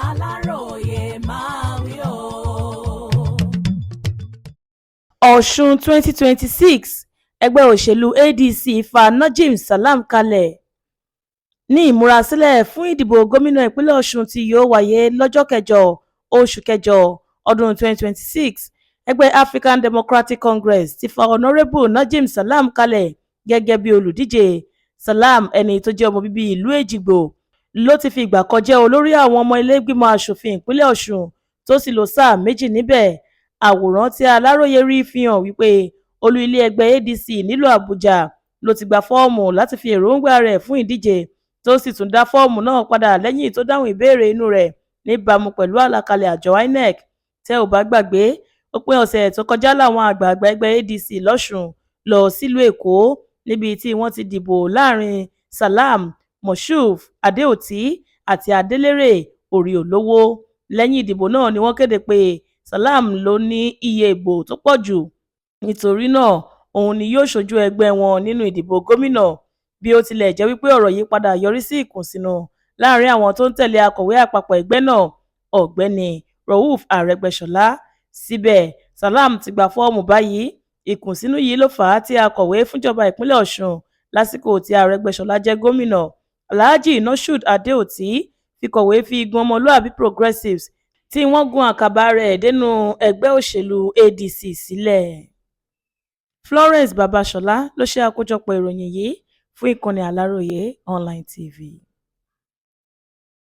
Aláròyé máa wí o. Ọ̀ṣun 2026 ẹgbẹ́ òṣèlú ADC fa Najim Salam kalẹ̀ ní ìmúrasílẹ̀ fún ìdìbò gómìnà ìpínlẹ̀ Ọ̀ṣun tí yóò wáyé lọ́jọ́ kẹjọ oṣù kẹjọ ọdún 2026. Ẹgbẹ́ African Democratic Congress ti fa Honourable Najim Salam kalẹ̀ gẹ́gẹ́ bí olùdíje. Salam, ẹni tó jẹ́ ọmọ bíbí ìlú Èjìgbò, ló ti fi ìgbà kan jẹ́ olórí àwọn ọmọ ilé ìgbìmọ̀ aṣòfin ìpínlẹ̀ Ọ̀ṣun tó sì lò sáà méjì níbẹ̀. Àwòrán tí Aláròyé rí fi hàn wípé olú ilé ẹgbẹ́ ADC nílùú Àbújá ló ti gba fọ́ọ̀mù láti fi èròǹgbà rẹ̀ fún ìdíje, tó sì tún dá fọ́ọ̀mù náà padà lẹ́yìn tó dáhùn ìbéèrè inú rẹ̀ níbàámu pẹ̀lú àlàkalẹ̀ àjọ INEC. Tẹ́ ò bá gbàgbé, òpin ọ̀sẹ̀ tó kọjá làwọn àgbààgbà ẹgbẹ́ ADC lọ́ṣùn lọ sílùú Èkó níbi tí wọ́n ti dìbò láàrin Salam, Moshood Adeoti àti Adelere Orí-Olówó. Lẹ́yìn ìdìbò náà ni wọ́n kéde pé Salam ló ní iye ìbò tó pọ̀ jù, nítorí náà òun ni yóò ṣojú ẹgbẹ́ wọn nínú ìdìbò gómìnà. Bí ó tilẹ̀ jẹ́ wípé ọ̀rọ̀ yìí padà yọrí sí ìkùnsínú láàrin àwọn tó ń tẹ̀lé akọ̀wé àpapọ̀ ẹgbẹ́ náà, ọ̀gbẹ́ni Rauf Arẹ́gbẹ́ṣọlá. Síbẹ̀, Salam ti gba fọ́ọ̀mù báyìí. Ìkùnsínú yìí ló fà á tí akọ̀wé fúnjọba ìpínlẹ̀ Ọ̀ṣun lásìkò tí Arẹ́gbẹ́ṣọlá jẹ́ gómìnà, Alhaji Moshood Adeoti, fi kọ̀wé fi igun Ọmọlúàbí Progressives tí wọ́n gun àkàbà rẹ̀ dénú ẹgbẹ́ òṣèlú ADC sílẹ̀. Florence Babasola ló ṣe àkójọpọ̀ ìròyìn yìí fún ìkànnì Aláròyé Online TV.